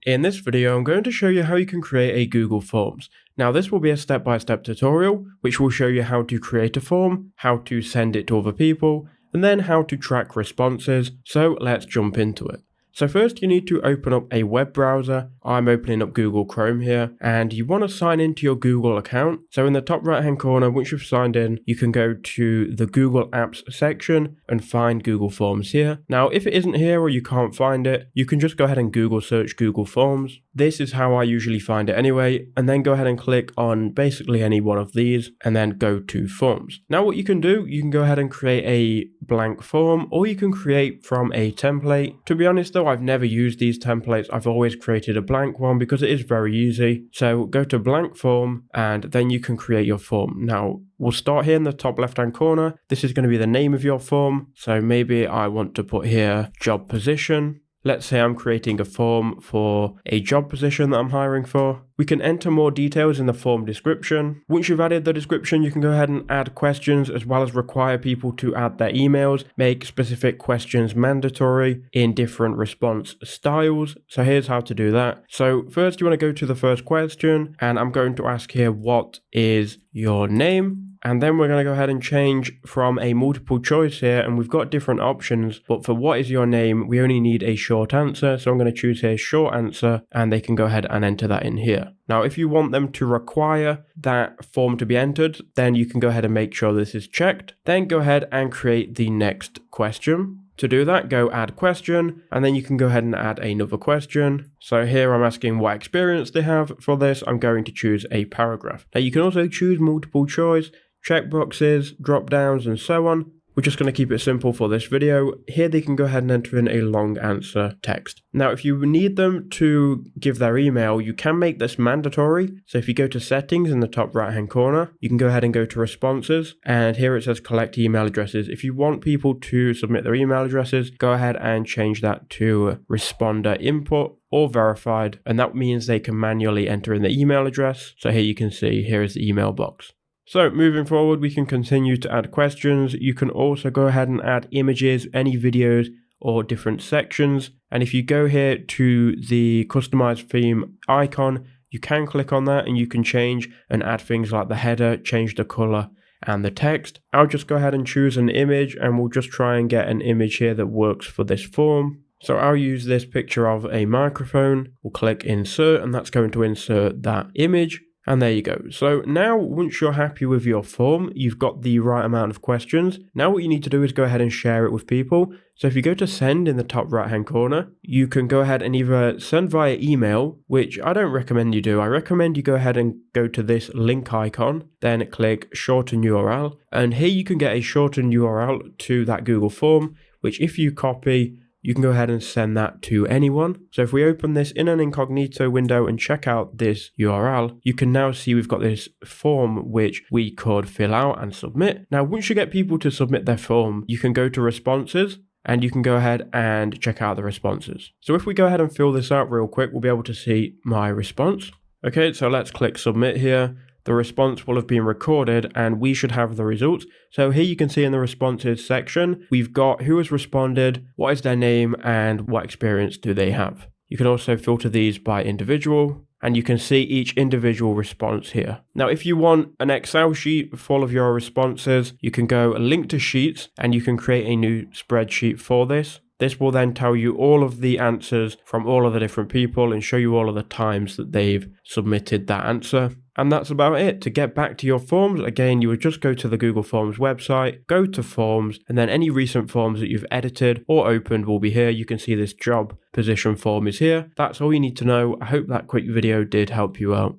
In this video, I'm going to show you how you can create a Google Forms. Now this will be a step-by-step tutorial, which will show you how to create a form, how to send it to other people, and then how to track responses. So let's jump into it. So first you need to open up a web browser. I'm opening up Google Chrome here, and you want to sign into your Google account. So in the top right hand corner, once you've signed in, you can go to the Google Apps section and find Google Forms here. Now if it isn't here or you can't find it, you can just go ahead and Google search Google Forms. This is how I usually find it anyway, and then go ahead and click on basically any one of these and then go to Forms. Now what you can do, you can go ahead and create a blank form, or you can create from a template. To be honest though, I've never used these templates. I've always created a blank one because it is very easy. So go to blank form and then you can create your form. Now we'll start here in the top left hand corner. This is going to be the name of your form. So maybe I want to put here job position. Let's say I'm creating a form for a job position that I'm hiring for. We can enter more details in the form description. Once you've added the description, you can go ahead and add questions as well as require people to add their emails, make specific questions mandatory in different response styles. So here's how to do that. So first you want to go to the first question, and I'm going to ask here, what is your name? And then we're going to go ahead and change from a multiple choice here, and we've got different options, but for what is your name, we only need a short answer. So I'm going to choose here short answer, and they can go ahead and enter that in here. Now, if you want them to require that form to be entered, then you can go ahead and make sure this is checked. Then go ahead and create the next question. To do that, go add question, and then you can go ahead and add another question. So here I'm asking what experience they have. For this, I'm going to choose a paragraph. Now you can also choose multiple choice, checkboxes, drop downs, and so on. We're just going to keep it simple for this video. Here they can go ahead and enter in a long answer text. Now if you need them to give their email, you can make this mandatory. So if you go to settings in the top right hand corner, you can go ahead and go to responses, and here it says collect email addresses. If you want people to submit their email addresses, go ahead and change that to responder input or verified, and that means they can manually enter in the email address. So here you can see, here is the email box. So moving forward, we can continue to add questions. You can also go ahead and add images, any videos, or different sections. And if you go here to the customized theme icon, you can click on that and you can change and add things like the header, change the color and the text. I'll just go ahead and choose an image, and we'll just try and get an image here that works for this form. So I'll use this picture of a microphone. We'll click insert, and that's going to insert that image. And there you go. So now once you're happy with your form, you've got the right amount of questions. Now what you need to do is go ahead and share it with people. So if you go to send in the top right hand corner, you can go ahead and either send via email, which I don't recommend you do. I recommend you go ahead and go to this link icon, then click shorten URL. And here you can get a shortened URL to that Google form, which if you copy, you can go ahead and send that to anyone. So if we open this in an incognito window and check out this URL, you can now see we've got this form which we could fill out and submit. Now, once you get people to submit their form, you can go to responses and you can go ahead and check out the responses. So if we go ahead and fill this out real quick, we'll be able to see my response. Okay, so let's click submit here. The response will have been recorded and we should have the results. So here you can see in the responses section, we've got who has responded, what is their name, and what experience do they have. You can also filter these by individual, and you can see each individual response here. Now, if you want an Excel sheet full of your responses, you can go link to sheets and you can create a new spreadsheet for this. This will then tell you all of the answers from all of the different people and show you all of the times that they've submitted that answer. And that's about it. To get back to your forms, again, you would just go to the Google Forms website, go to Forms, and then any recent forms that you've edited or opened will be here. You can see this job position form is here. That's all you need to know. I hope that quick video did help you out.